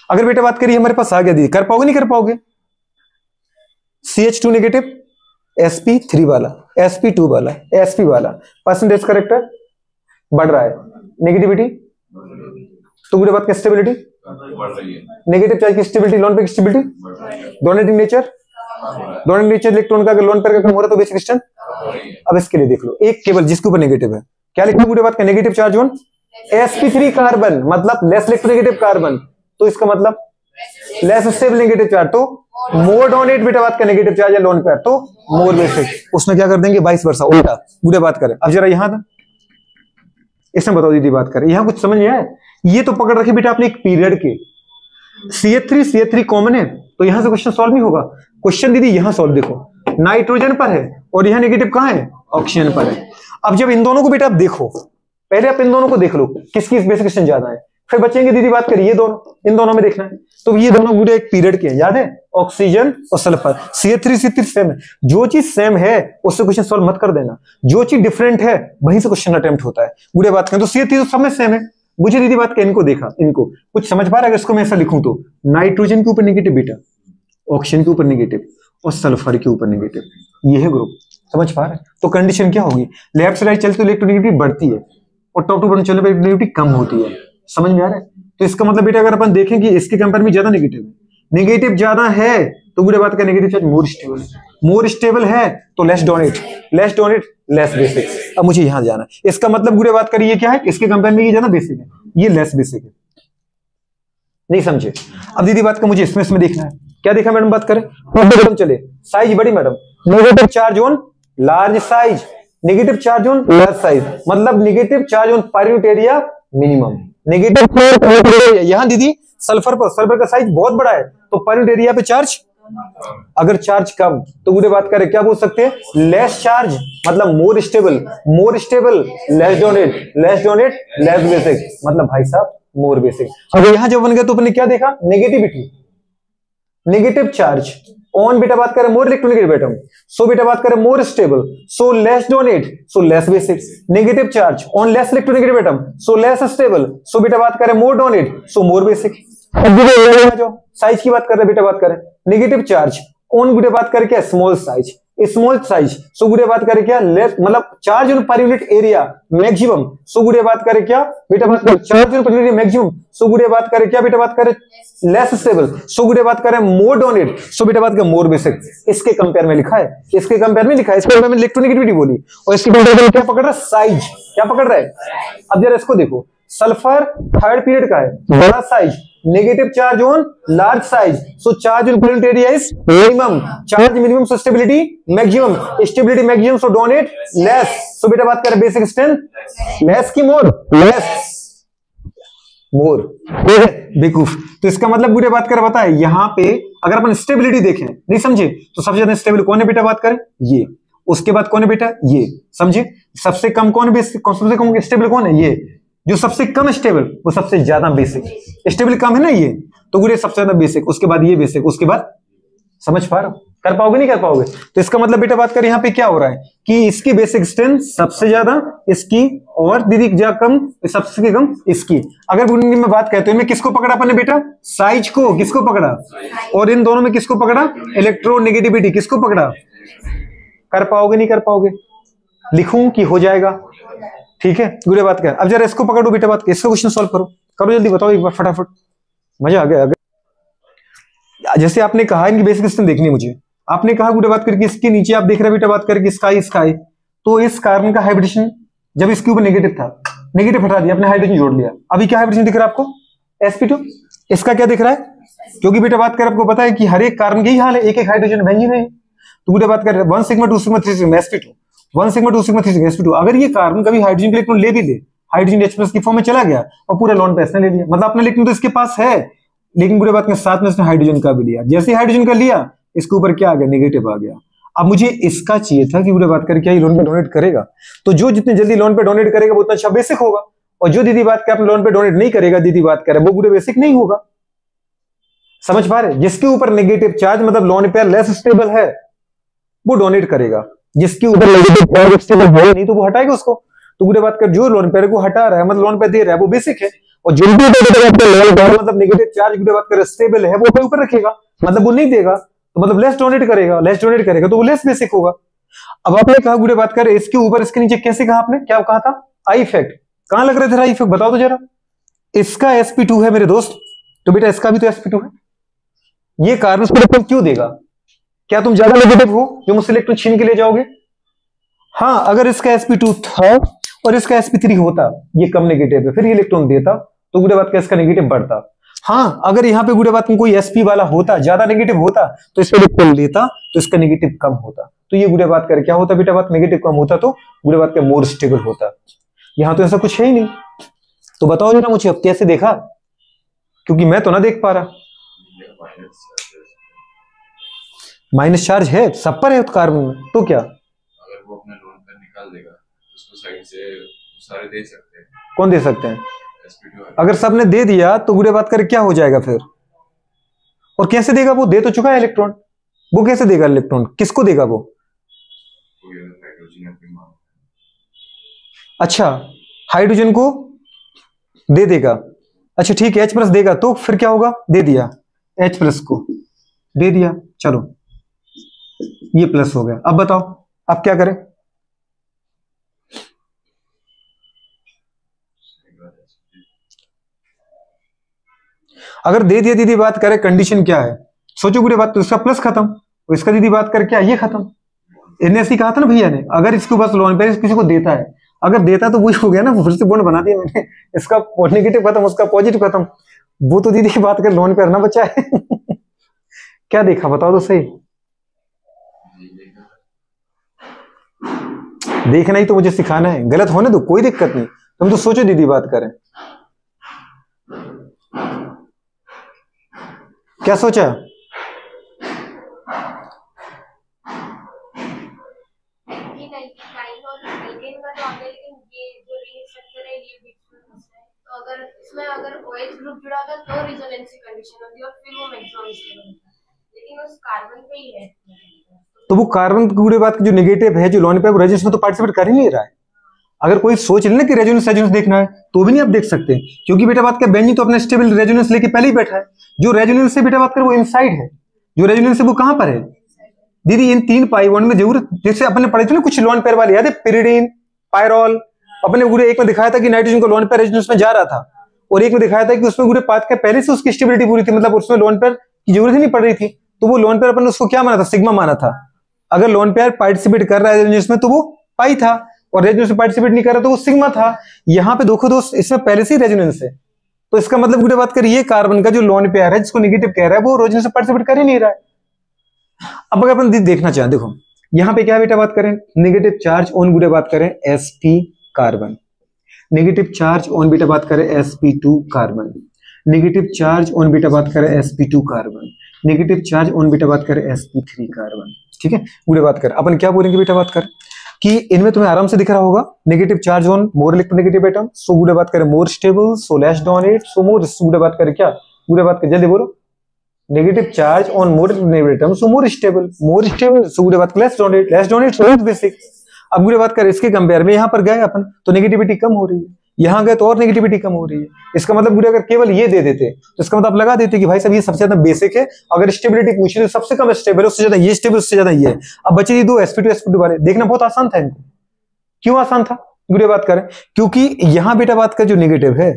अगर बेटा बात करिए हमारे पास आ गया दीदी, कर पाओगे नहीं कर पाओगे? CH2 नेगेटिव, sp3 वाला, sp2 वाला, sp वाला, परसेंटेज करेक्टर बढ़ रहा है, नेगेटिविटी तो बुरे बात का स्टेबिलिटी नेगेटिव चार्ज की स्टेबिलिटी, लोन पेयर की स्टेबिलिटी, डोनेटिंग नेचर इलेक्ट्रॉन का अगर लोन पेयर का कम हो रहा है तो बेसिक स्ट्रेंथ। अब इसके लिए देख लो, एक केवल जिसके ऊपर नेगेटिव है, क्या लिखना बुरे बात का? Negative charge on sp3 carbon, मतलब लेस इलेक्ट्रोनेगेटिव कार्बन, तो इसका मतलब लेस स्टेबल नेगेटिव चार्ज, तो मोर डोनेट बेटा बात का नेगेटिव चार्ज है लोन पेयर, तो मोर बेसिक। उसमें क्या कर देंगे, वाइस वर्सा, उल्टा बुरे बात करें। अब जरा यहां था, इसमें बताओ दीदी बात करें, यहां कुछ समझ में आया? ये तो पकड़ रखी बेटा आपने एक पीरियड के, CH3 कॉमन है तो यहां से क्वेश्चन सॉल्व नहीं होगा। क्वेश्चन दीदी यहां सॉल्व देखो, नाइट्रोजन पर है और यहां नेगेटिव कहां है, ऑक्सीजन पर है। अब जब इन दोनों को बेटा आप देखो, पहले आप इन दोनों को देख लो किसकी बेसिक स्ट्रेंथ ज्यादा है, फिर बचेंगे दीदी बात करिए ये दोनों, इन दोनों में देखना है। तो ये दोनों पूरे एक पीरियड के हैं, याद है, ऑक्सीजन और सल्फर। CH3 सेम है, जो चीज सेम है उससे क्वेश्चन सॉल्व मत कर देना, जो चीज डिफरेंट है वहीं से क्वेश्चन अटेम्प्ट होता है। बुरे बात करें तो CH3 तो सब में सेम है। मुझे दीदी बात का इनको देखा, इनको कुछ समझ पा रहा है? अगर इसको मैं ऐसा लिखूं तो नाइट्रोजन के ऊपर नेगेटिव बेटा, ऑक्सीजन के ऊपर नेगेटिव और सल्फर के ऊपर नेगेटिव, ये है ग्रुप, समझ पा रहे हैं? तो कंडीशन क्या होगी, लेफ्ट से राइट चलते तो इलेक्ट्रोनेगेटिविटी बढ़ती है और टॉप टू बॉटम चलने पर इलेक्ट्रोनेगेटिविटी कम होती है। समझ में आ रहा है? तो इसका मतलब बेटा अगर अपन देखें कि इसके कंपेयर में ज्यादा नेगेटिव है, नेगेटिव ज्यादा है तो बुरे बात का नेगेटिव चार्ज मोर स्टेबल है तो लेस डोनेट लेस बेसिक। अब मुझे यहां जाना है, इसका मतलब बुरे बात करिए क्या है, इसके कंपेयर में ये ज्यादा बेसिक है, ये लेस बेसिक है। नहीं समझे? अब दीदी बात का मुझे इसमें देखना है, क्या देखा मैडम बात करें, मैडम चले साइज बड़ी madam, negative charge on large size, negative charge on large size, मतलब negative charge on per unit area minimum, negative यहां दीदी सल्फर का साइज बहुत बड़ा है तो पर यूनिट एरिया पे चार्ज, अगर चार्ज कम तो बुरे बात करें क्या बोल सकते हैं, लेस चार्ज, मतलब more stable, less donate less basic, मतलब भाई साहब मोर बेसिक। अब यहां जब बन गया तो अपने क्या देखा, नेगेटिविटी, नेगेटिव चार्ज ऑन बेटा बात करें मोर इलेक्ट्रोनेगेटिव एटम, सो बेटा बात करें more stable, so less donate, so less basic, negative charge on less electronegative atom, so less stable, so बेटा बात करें more donate, so more basic. Size की बात कर रहे बेटा बात करें, नेगेटिव चार्ज ऑन गुडे बात करें क्या, स्मॉल साइज, सो गुडे बात करें क्या, लेस, मतलब charge on per unit area maximum, so गुडे बात करें क्या बेटा बात करें, charge on per unit maximum, so गुडे बात करें क्या बेटा बात करें, लेस स्टेबल, सो गुडे बात करें मोर डोनेट, सो बेटा बात करें मोर बेसिक। इसके कंपेयर में लिखा है, इसके कंपेयर में इलेक्ट्रोनेगेटिविटी बोली और इसके कंपेयर में क्या पकड़ रहा है, साइज, क्या पकड़ रहा है। अब जरा इसको देखो, सल्फर थर्ड पीरियड का है, बड़ा size, negative charge on large size, so charge on per unit area is minimum, charge minimum, so stability maximum, so donate less, so बेटा बात करें बेसिक स्ट्रेंथ लेस की मोर, बेवकूफ। तो इसका मतलब बुरे बात कर बताए, यहां पे अगर अपन स्टेबिलिटी देखें, नहीं समझे तो सबसे ज्यादा स्टेबल कौन है बेटा बात करें, ये, उसके बाद कौन है बेटा, ये, समझे, सबसे कम कौन है, सबसे कम स्टेबल कौन है, ये, जो सबसे कम स्टेबल वो सबसे ज्यादा बेसिक, स्टेबल कम है ना ये, तो गुरे सबसे ज्यादा बेसिक, उसके बाद ये बेसिक, उसके बाद, समझ पा रहे हो, कर पाओगे नहीं कर पाओगे। तो इसका मतलब बेटा बात करें यहाँ पे क्या हो रहा है कि इसकी बेसिक स्ट्रेंथ सबसे ज्यादा इसकी, और दीदी कम, सबसे कम इसकी। अगर में बात करते हैं, किसको पकड़ा अपने बेटा, साइज को, किसको पकड़ा, और इन दोनों में किसको पकड़ा, इलेक्ट्रोनेगेटिविटी, किसको पकड़ा। कर पाओगे नहीं कर पाओगे, लिखूं कि हो जाएगा, ठीक है, गुरे बात कर। अब जरा इसको पकड़ो बेटा बात, इसको क्वेश्चन सॉल्व करो जल्दी, बताओ एक बार फटाफट, मजा आ गया। जैसे आपने कहा इनकी बेसिक स्ट्रेंथ देखनी मुझे, आपने कहा गुरे बात करके इसके नीचे आप देख रहे बेटा बात करके स्काई, तो इस कार्बन का हाइब्रिडेशन जब इसके ऊपर नेगेटिव था, नेगेटिव हटा दिया, आपने हाइड्रोजन जोड़ लिया, अभी क्या हाइब्रिडेशन दिख रहा है आपको, sp2, इसका क्या दिख रहा है, क्योंकि बेटा बात कर आपको पता है कि हर एक कार्बन का ही हाल है, एक एक हाइड्रोजन बेंजीन है, तो गुरे बात कर 1 sigma 2 sigma 3 sigma sp2, 1 sigma 2 sigma 3 sigma sp2। अगर ये कार्बन कभी हाइड्रोजन के इलेक्ट्रॉन ले भी ले, हाइड्रोजन H+ की फॉर्म में चला गया और पूरा लोन पे इसने ले लिया, मतलब अपना इलेक्ट्रॉन तो इसके पास है, लेकिन बुरे बात के साथ में इसने हाइड्रोजन का भी लिया, जैसे हाइड्रोजन का लिया इसके ऊपर क्या आ गया, नेगेटिव आ गया। अब मुझे इसका चाहिए था कि बुरे बात कर क्या ये लोन पे डोनेट करेगा, तो जो जितने जल्दी लोन पे डोनेट करेगा वो उतना अच्छा बेसिक होगा, और जो दीदी बात कर अपने लोन पे डोनेट नहीं करेगा, दीदी बात करे वो बुरे बेसिक नहीं होगा। समझ पा रहे, जिसके ऊपर नेगेटिव चार्ज मतलब लोन पे लेस स्टेबल है वो डोनेट करेगा, जिसके ऊपर नेगेटिव चार्ज स्टेबल है नहीं तो वो हटाएगा उसको। तो बुरे बात कर जो लोन पे को हटा रहा है मतलब लोन पे दे रहा है वो बेसिक है, और जिनकी मतलब नेगेटिव चार्ज की बात करें स्टेबल है, वो ऊपर रखेगा, मतलब वो नहीं देगा, तो मतलब लेस डोनेट करेगा, लेस डोनेट करेगा तो वो लेस बेसिक होगा। अब आपने कहा गुड़े बात करें इसके ऊपर इसके नीचे, कैसे कहा आपने, क्या कहा था, आई इफेक्ट, कहां लग रहे थे आई इफेक्ट, बताओ तो जरा। इसका sp2 है मेरे दोस्त, तो बेटा इसका भी तो sp2 है, ये कार्बन को इलेक्ट्रॉन क्यों देगा, क्या तुम ज्यादा नेगेटिव हो जो मुझसे इलेक्ट्रॉन छीन के ले जाओगे? हाँ, अगर इसका sp2 था और इसका sp3 होता, ये कम नेगेटिव है, फिर ये इलेक्ट्रॉन देता, तो गुड़े बात का इसका नेगेटिव बढ़ता। हाँ, अगर यहाँ पे गुड़े बात में कोई sp वाला होता, ज्यादा नेगेटिव होता, तो इसमें इलेक्ट्रॉन लेता, तो इसका नेगेटिव कम होता, तो ये गुड़े बात कर क्या होता बेटा, बात नेगेटिव कम होता तो गुड़े बात का मोर स्टेबल होता। यहां तो ऐसा कुछ है ही नहीं, तो बताओ जरा मुझे अब कैसे देखा, क्योंकि मैं तो ना देख पा रहा। माइनस चार्ज है सब पर है कार्बन में, तो क्या अगर वो अपना लोन पर निकाल देगा उसको साइड से सारे दे सकते हैं। कौन दे सकते हैं? अगर सबने दे दिया तो गुड़े बात कर क्या हो जाएगा फिर, और कैसे देगा, वो दे तो चुका है इलेक्ट्रॉन, वो कैसे देगा इलेक्ट्रॉन, किसको देगा वो? अच्छा, हाइड्रोजन को दे देगा, अच्छा ठीक है, H+ देगा, तो फिर क्या होगा, दे दिया H+ को दे दिया, चलो ये प्लस हो गया। अब बताओ अब क्या करें, अगर दे दिया दीदी बात करें, कंडीशन क्या है, सोचो गुड़े बात, तो इसका प्लस खत्म, और इसका दीदी बात कर क्या, ये खत्म। इन्हें ऐसी कहा था ना भैया ने, अगर इसके पास लोन पे किसी को देता है, अगर देता तो वही हो गया ना, फिर से बॉन्ड बना दिया मैंने, इसका नेगेटिव खत्म, उसका पॉजिटिव खत्म, वो तो दीदी की बात कर लोन पे ना बचा है। क्या देखा बताओ तो सही, देखना ही तो मुझे सिखाना है, गलत होने दो कोई दिक्कत नहीं, तुम तो सोचो दीदी बात करें, क्या सोचा? अगर इसमें अगर OH ग्रुप जुड़ा होता तो रेजोनेंसी कंडीशन होती और फिर वो मैक्सिमम स्टेबल होता, लेकिन उस कार्बन पे ही है, तो वो कार्बन की बात जो नेगेटिव है जो लोन पे, वो रेजोनेंस में तो पार्टिसिपेट कर ही नहीं रहा है। अगर कोई सोच ले ना कि रेजोनेंस देखना है, तो भी नहीं आप देख सकते, क्योंकि बेटा बात का बेंजीन तो अपना स्टेबल रेजोनेंस लेके पहले ही बैठा है, जो रेजोनेंस से बेटा बात कर वो इनसाइड है, जो रेजोनेंस है वो कहां पर है दीदी, इन 3 पाई बॉन्ड में जरूर, जैसे अपने पढ़े थे ना कुछ लोन पेयर वाले, याद है पिरिडीन, पायरोल, अपने पूरे एक में दिखाया था कि नाइट्रोजन को लोन पेयर रेजोनेंस में जा रहा था, और एक में दिखाया था कि उसमें पूरे पाथ का पहले से उसकी स्टेबिलिटी पूरी थी, मतलब उसमें लोन पेयर की जरूरत ही नहीं पड़ रही थी, तो वो लोन पेयर अपन उसको क्या माना था, सिग्मा माना था। अगर लोन पेयर पार्टिसिपेट कर रहा है रेजोनेंस में तो वो पाई था, और रेजोनेंस में पार्टिसिपेट नहीं कर रहा तो वो सिग्मा था। यहाँ पे देखो दोस्त, इसमें पहले से ही रेजोनेंस है, तो इसका मतलब गुड़े बात करिए कार्बन का जो लोन पेयर है जिसको नेगेटिव कह रहा है, वो रेजोनेंस में पार्टिसिपेट कर ही नहीं रहा है। अब अगर अपन देखना चाहें, देखो यहाँ पे क्या बेटा बात करें, नेगेटिव चार्ज ऑन गुड़े बात करें sp carbon, negative charge on बेटा बात करें sp2 carbon, negative charge on बेटा बात करें sp2 carbon, negative charge on बेटा बात करें sp3 कार्बन। ठीक है, गुड़े बात कर अपन क्या बोलेंगे बेटा बात कर कि इनमें तुम्हें आराम से दिख रहा होगा negative charge on more electronegative atom, so गुड़े बात करें more stable, so less donate, so more, गुड़े बात करें क्या, गुड़े बात कर जल्दी बोलो, negative charge on more electronegative atom, so more stable, so गुड़े बात less donate, so less basic. अब गुड़े बात करें इसके कंपेयर में, यहां पर गए अपन तो नेगेटिविटी कम हो रही है, यहां गए तो और नेगेटिविटी कम हो रही है, इसका मतलब गुड़े अगर केवल ये दे देते तो इसका मतलब लगा देते कि भाई साहब ये सबसे ज्यादा बेसिक है, अगर स्टेबिलिटी पूछे तो सबसे कम स्टेबल है, उससे ज्यादा ये स्टेबल, उससे ज्यादा ये है। अब बचे ये दो sp2 वाले, देखना बहुत आसान था इनको, क्यों आसान था गुड़े बात करें, क्योंकि यहां बेटा बात कर जो नेगेटिव है,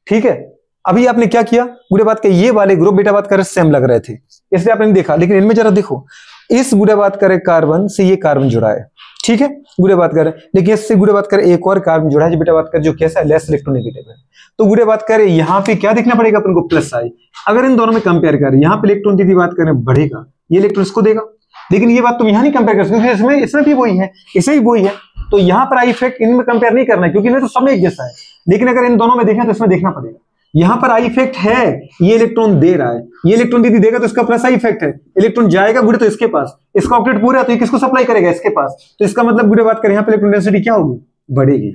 ठीक है, अभी आपने क्या किया गुड़े बात कर, ये वाले ग्रुप बेटा बात कर सेम लग रहे थे इसलिए आपने देखा, लेकिन इनमें जरा देखो, इस गुड़े बात करें कार्बन से ये कार्बन जुड़ा है, ठीक है गुड़े बात करें, लेकिन इससे गुड़े बात करें एक और कार्बन जुड़ा है जो बेटा बात कर जो कैसा है, लेस इलेक्ट्रोनेगेटिव है, तो गुड़े बात करें यहाँ पे क्या देखना पड़ेगा अपन को, प्लस आई। अगर इन दोनों में कंपेयर करें, यहाँ पे इलेक्ट्रॉन की बात करें बढ़ेगा, ये इलेक्ट्रॉन इसको देगा, लेकिन ये बात तुम यहाँ नहीं कंपेयर कर सकते, इसमें भी वही है, इसमें भी वही है, तो यहाँ पर आई इफेक्ट इनमें कंपेयर नहीं करना है, क्योंकि इनमें तो सब एक जैसा है, लेकिन अगर इन दोनों में देखें तो इसमें देखना पड़ेगा, यहाँ पर आई इफेक्ट है, ये इलेक्ट्रॉन दे रहा है, ये इलेक्ट्रॉन दीदी देगा तो इसका प्लस आई इफेक्ट है, इलेक्ट्रॉन जाएगा गुड़े तो इसके पास, इसका ऑक्टेट पूरा है तो ये किसको सप्लाई करेगा, इसके पास, तो इसका मतलब गुड़े बात करें यहाँ पे इलेक्ट्रॉन डेंसिटी क्या होगी, बढ़ेगी,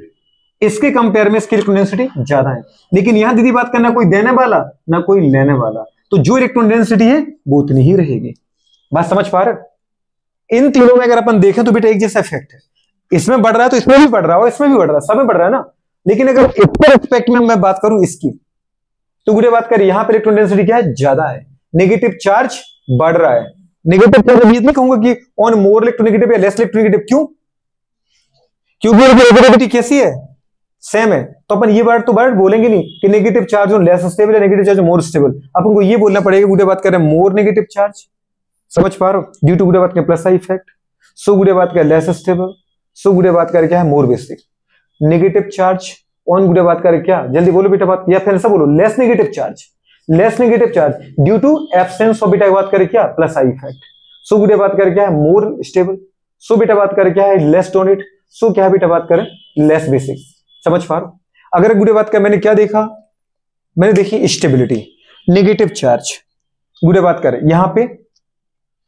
इसके कंपेयर में इसकी इलेक्ट्रॉन डेंसिटी ज्यादा है, लेकिन यहाँ दीदी बात करना कोई देने वाला ना कोई लेने वाला, तो जो इलेक्ट्रॉन डेंसिटी है वो उतनी ही रहेगी। बात समझ पा रहे? इन तीनों में अगर अपन देखें तो बेटा एक जैसा इफेक्ट है, इसमें बढ़ रहा है तो इसमें भी बढ़ रहा है, इसमें भी बढ़ रहा है, सब में बढ़ रहा है ना, लेकिन अगर इसके रिस्पेक्ट में मैं बात करूं इसकी, तो गुड़े बात करें यहां पे इलेक्ट्रॉन डेंसिटी क्या है, ज्यादा है, नेगेटिव चार्ज बढ़ रहा है। नेगेटिव चार्ज ये नहीं कहूंगा कि ऑन मोर इलेक्ट्रोनेगेटिव या लेस इलेक्ट्रोनेगेटिव, क्यों? क्योंकि नेगेटिविटी कैसी है, सेम है। तो अपन ये वर्ड बोलेंगे नहीं कि negative charge on less stable है, नेगेटिव चार्ज मोर स्टेबल। अपन को ये बोलना पड़ेगा गुड़े बात करें मोर नेगेटिव चार्ज, समझ पा रहे हो, ड्यू टू गुड़े बात करें प्लस आई इफेक्ट। सो गुड़े बात करें लेस स्टेबल, सो गुड़े बात करें क्या है, मोर बेसिक। नेगेटिव चार्ज ऑन गुड़े बात करें क्या, जल्दी बोलो बेटा बात, या फिर ऐसा बोलो less negative charge, less negative charge due to absence of beta बात करें क्या, प्लस आई इफेक्ट। सो गुड़े बात करें क्या है, मोर स्टेबल। सो बेटा बात करें क्या है, लेस डोनेट। सो क्या है बेटा बात करें, लेस बेसिक। समझ पा रहे हो? अगर गुड़े बात करें मैंने क्या देखा, मैंने देखी स्टेबिलिटी, नेगेटिव चार्ज गुड़े बात करें यहां पे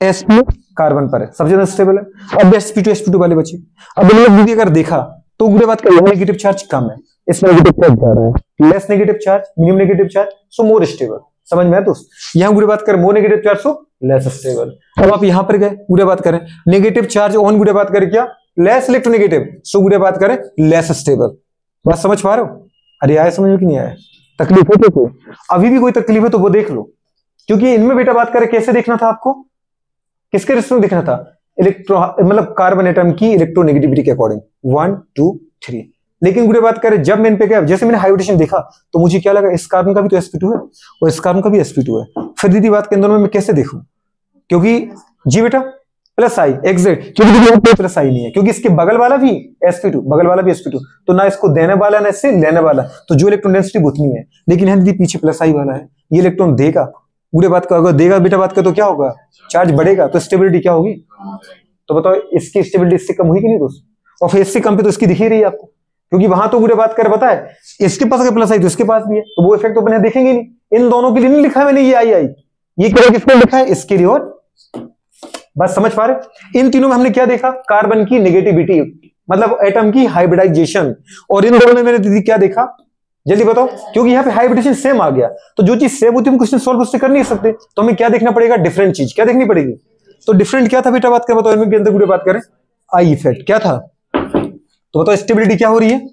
sp कार्बन पर है, सबसे ज्यादा स्टेबल है। अब sp2 वाले बचे। अब इन लोग अगर देखा तो गुड़े बात करें नेगेटिव चार्ज कम है, इसमें नेगेटिव चार्ज ज्यादा है, less negative charge, minimum negative charge, so more stable. समझ में आया दोस्त? यहां गुड़े बात करें more negative charge, so less stable. अब आप यहां पर गए गुड़े बात करें नेगेटिव चार्ज ऑन गुड़े बात करें क्या, लेस इलेक्ट्रोनेगेटिव, सो गुड़े बात करें लेस स्टेबल। बात समझ पा रहे हो? अरे आया समझ में कि नहीं आया? तकलीफ है तो अभी भी कोई तकलीफ है तो वो देख लो, क्योंकि इनमें बेटा बात करें कैसे देखना था आपको, किसके रिस्पेक्ट देखना था, इलेक्ट्रो मतलब कार्बन एटम की इलेक्ट्रोनेगेटिविटी के अकॉर्डिंग 1 2 3। लेकिन गुड़े बात करें जब मैं इन पे गया, जैसे मैंने हाइब्रिडेशन देखा तो मुझे क्या लगा, इस कार्बन का भी तो sp2 है और इस कार्बन का भी sp2 है। फिर दीदी बात के इन दोनों में मैं कैसे देखूं, क्योंकि जी बेटा प्लस आई एग्जैक्ट, क्योंकि प्लस आई नहीं है, क्योंकि इसके बगल वाला भी sp2, बगल वाला भी sp2, तो ना इसको देने वाला ना इससे लेने वाला, तो जो इलेक्ट्रॉन डेंसिटी उतनी है। लेकिन यहां दीदी पीछे प्लस आई वाला है, ये इलेक्ट्रॉन देगा गुड़े बात का, अगर देगा बेटा बात का तो क्या होगा, चार्ज बढ़ेगा, तो स्टेबिलिटी क्या होगी। तो बताओ इसकी स्टेबिलिटी इससे कम हुई कि नहीं दोस्त? और फिर इससे कम पे तो इसकी दिख ही रही है आपको, क्योंकि वहां तो गुड़े बात कर पता है इसके पास अगर प्लस आई तो इसके पास भी है, तो वो इफेक्ट तो अपने देखेंगे नहीं। इन दोनों के लिए नहीं लिखा है मैंने ये आई, ये केवल किसके लिए लिखा है, इसके लिए। और बस समझ पा रहे, इन तीनों में हमने क्या देखा, कार्बन की नेगेटिविटी मतलब एटम की हाइब्रिडाइजेशन, और इन दोनों में मैंने दीदी क्या देखा, जल्दी बताओ, क्योंकि यहाँ पे हाइब्रिडेशन सेम आ गया, तो जो चीज सेम होती है हम क्वेश्चन सॉल्व उससे कर नहीं सकते, तो हमें क्या देखना पड़ेगा, डिफरेंट चीज क्या देखनी पड़ेगी। तो डिफरेंट क्या था बेटा बात करें, बताओ इनके अंदर गुड़े बात करें आई इफेक्ट क्या था, तो बताओ स्टेबिलिटी क्या हो रही है,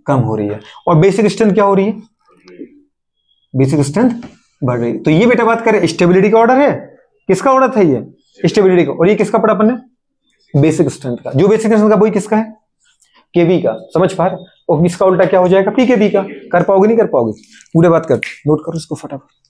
कम हो रही है, और बेसिक स्ट्रेंथ क्या हो रही है, बेसिक स्ट्रेंथ बढ़ रही है। तो ये बेटा बात करें स्टेबिलिटी का ऑर्डर है, किसका ऑर्डर था ये, स्टेबिलिटी का, और ये किसका पढ़ा अपन ने, बेसिक स्ट्रेंथ का। जो बेसिक स्ट्रेंथ का वही किसका है, केबी का। समझ पा रहे, और किसका उल्टा क्या हो जाएगा, पीकेबी का। कर पाओगे नहीं कर पाओगे, पूरे बात कर, नोट करो इसको फटाफट।